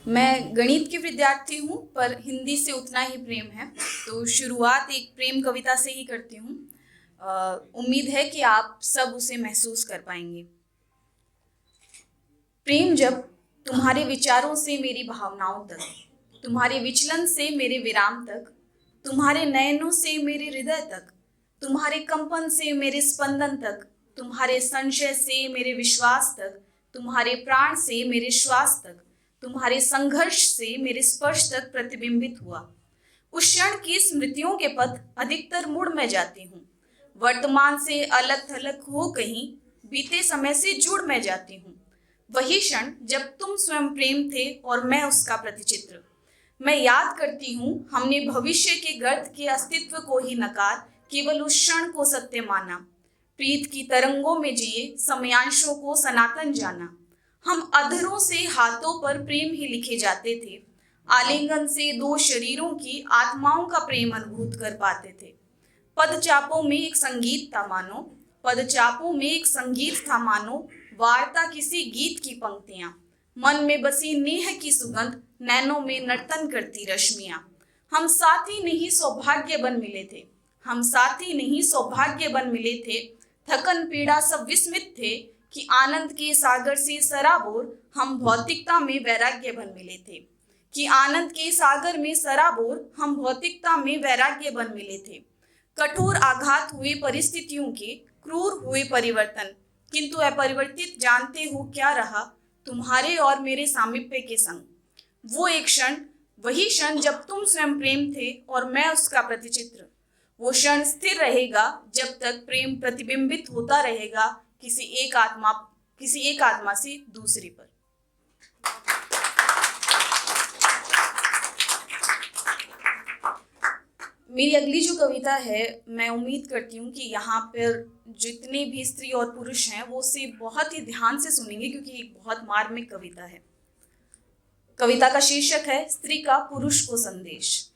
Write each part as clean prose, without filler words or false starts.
मैं गणित की विद्यार्थी हूँ, पर हिंदी से उतना ही प्रेम है। तो शुरुआत एक प्रेम कविता से ही करती हूँ। उम्मीद है कि आप सब उसे महसूस कर पाएंगे। प्रेम जब तुम्हारे विचारों से मेरी भावनाओं तक, तुम्हारे विचलन से मेरे विराम तक, तुम्हारे नयनों से मेरे हृदय तक, तुम्हारे कंपन से मेरे स्पंदन तक, तुम्हारे संशय से मेरे विश्वास तक, तुम्हारे प्राण से मेरे श्वास तक, तुम्हारे संघर्ष से मेरे स्पर्श तक प्रतिबिंबित हुआ। उस क्षण की स्मृतियों के पथ अधिकतर मुड़ मैं जाती हूँ। वर्तमान से अलग थलग हो कहीं बीते समय से जुड़ मैं जाती हूँ। वही क्षण जब तुम स्वयं प्रेम थे और मैं उसका प्रतिचित्र। मैं याद करती हूँ, हमने भविष्य के गर्त के अस्तित्व को ही नकार केवल उस क्षण को सत्य माना। प्रीत की तरंगों में जिए समयांशों को सनातन जाना। हम अधरों से हाथों पर प्रेम ही लिखे जाते थे। आलिंगन से दो शरीरों की आत्माओं का प्रेम अनुभूत कर पाते थे। पदचापों में एक संगीत था मानो, पदचापों में एक संगीत था मानो, वार्ता किसी गीत की पंक्तियां। मन में बसी नेह की सुगंध, नैनों में नर्तन करती रश्मियां। हम साथी नहीं सौभाग्य बन मिले थे, हम साथी नहीं सौभाग्य बन मिले थे। थकन पीड़ा सब विस्मित थे कि आनंद के सागर से सराबोर हम भौतिकता में वैराग्य बन मिले थे। कि आनंद के सागर में सराबोर हम भौतिकता में वैराग्य बन मिले थे। कठोर आघात हुए परिस्थितियों के, क्रूर हुए परिवर्तन, किंतु अपरिवर्तित जानते हो क्या रहा तुम्हारे और मेरे सामीप्य के संग। वो एक क्षण, वही क्षण जब तुम स्वयं प्रेम थे और मैं उसका प्रतिचित्र। वो क्षण स्थिर रहेगा जब तक प्रेम प्रतिबिंबित होता रहेगा किसी एक आत्मा से दूसरी पर। मेरी अगली जो कविता है, मैं उम्मीद करती हूँ कि यहाँ पर जितने भी स्त्री और पुरुष हैं वो उसे बहुत ही ध्यान से सुनेंगे, क्योंकि एक बहुत मार्मिक कविता है। कविता का शीर्षक है स्त्री का पुरुष को संदेश।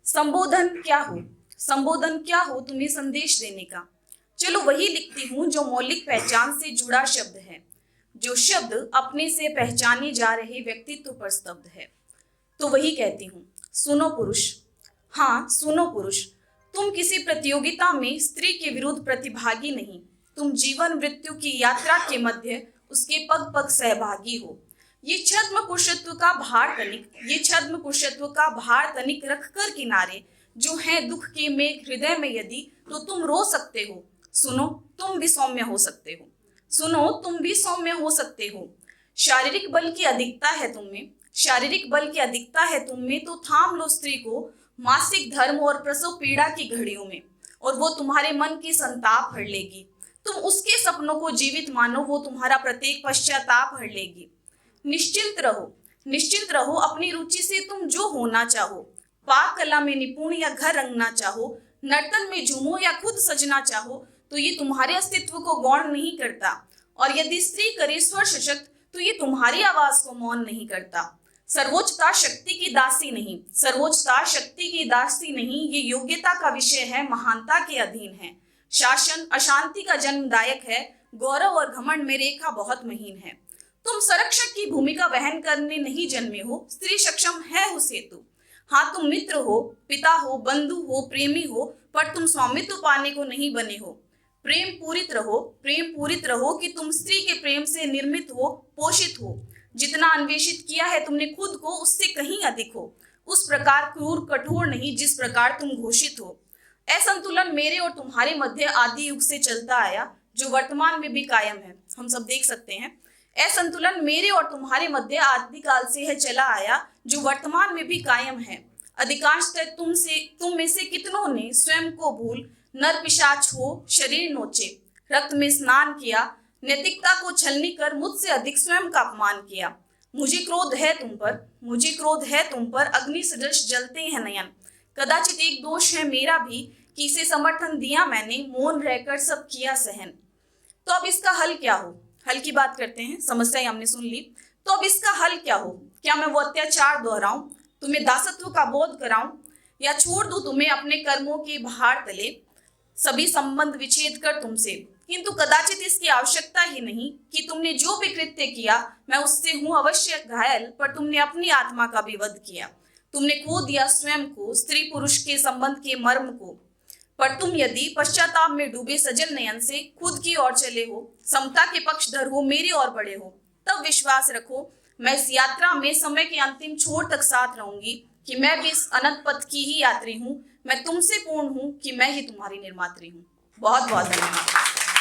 संबोधन क्या हो, संबोधन क्या हो तुम्हें संदेश देने का। चलो वही लिखती हूँ जो मौलिक पहचान से जुड़ा शब्द है, जो शब्द अपने से पहचाने जा रहे व्यक्तित्व पर स्तब्ध है। तो वही कहती हूँ, सुनो पुरुष, हाँ सुनो पुरुष, तुम किसी प्रतियोगिता में स्त्री के विरुद्ध प्रतिभागी नहीं, तुम जीवन मृत्यु की यात्रा के मध्य उसके पग पग सहभागी हो। ये छद्म पुरुषत्व का भार तनिक, ये छद्म पुरुषत्व का भार तनिक रखकर किनारे, जो है दुख के मेघ हृदय में यदि, तो तुम रो सकते हो। सुनो तुम भी सौम्य हो सकते हो, सुनो तुम भी सौम्य हो सकते हो। शारीरिक बल की अधिकता है तुम में, शारीरिक बल की अधिकता है तुम में, तो थाम लो स्त्री को मासिक धर्म और प्रसव पीड़ा की घड़ियों में, और वो तुम्हारे मन की संताप हर लेगी। तुम उसके सपनों को जीवित मानो, वो तुम्हारा प्रत्येक पश्चाताप हर लेगी। निश्चिंत रहो, निश्चिंत रहो अपनी रुचि से, तुम जो होना चाहो, पाक कला में निपुण या घर रंगना चाहो, नर्तन में झूमो या खुद सजना चाहो, तो ये तुम्हारे अस्तित्व को गौण नहीं करता। और यदि स्त्री करे स्वर सशक्त, तो ये तुम्हारी आवाज को मौन नहीं करता। सर्वोच्चता शक्ति की दासी नहीं, सर्वोच्चता शक्ति की दासी नहीं, ये योग्यता का विषय है, महानता के अधीन है। शासन अशांति का जन्मदायक है, गौरव और घमंड में रेखा बहुत महीन है। तुम संरक्षक की भूमिका वहन करने नहीं जन्मे हो, स्त्री सक्षम है उस हेतु। हाँ तुम मित्र हो, पिता हो, बंधु हो, प्रेमी हो, पर तुम स्वामित्व पाने को नहीं बने हो। प्रेम पूरित रहो, प्रेम पूरित रहो कि तुम स्त्री के प्रेम से निर्मित हो, पोषित हो। जितना अन्वेषित किया है तुमने खुद को, उससे कहीं अधिक हो। उस प्रकार क्रूर कठोर नहीं जिस प्रकार तुम घोषित हो। असंतुलन मेरे और तुम्हारे मध्य आदि युग से चलता आया, जो वर्तमान में भी कायम है। हम सब देख सकते हैं, असंतुलन मेरे और तुम्हारे मध्य आदिकाल से है चला आया, जो वर्तमान में भी कायम है। अधिकांशतः तुम में से कितनों ने स्वयं को भूल नर पिशाच हो शरीर नोचे, रक्त में स्नान किया, नैतिकता को छलनी कर मुझसे अधिक स्वयं का अपमान किया। मुझे क्रोध है तुम पर, मुझे क्रोध है तुम पर, अग्नि सदृश जलते हैं नयन। कदाचित एक दोष है मेरा भी कि इसे समर्थन दिया मैंने, मौन रहकर सब किया सहन। तो अब इसका हल क्या हो, हल की बात करते हैं, समस्या हमने सुन ली। तो अब इसका हल क्या हो, क्या मैं वो अत्याचार दोहराऊं, तुम्हें दासत्व का बोध कराऊं, या छोड़ दूं तुम्हें अपने कर्मों के भार तले, सभी संबंध विच्छेद कर तुमसे, किंतु कदाचित इसकी आवश्यकता ही नहीं कि तुमने जो भी कृत्य किया मैं उससे हूं अवश्य घायल, पर तुमने अपनी आत्मा का भी वध किया। तुमने खो दिया स्वयं को, स्त्री पुरुष के संबंध के मर्म को। पर तुम यदि पश्चाताप में डूबे सजल नयन से खुद की ओर चले हो, समता के पक्षधर हो, मेरी ओर बढ़े हो, तब विश्वास रखो मैं इस यात्रा में समय के अंतिम छोर तक साथ रहूंगी, कि मैं भी इस अनंत पथ की ही यात्री हूँ। मैं तुमसे पूर्ण हूँ कि मैं ही तुम्हारी निर्मात्री हूँ। बहुत बहुत धन्यवाद।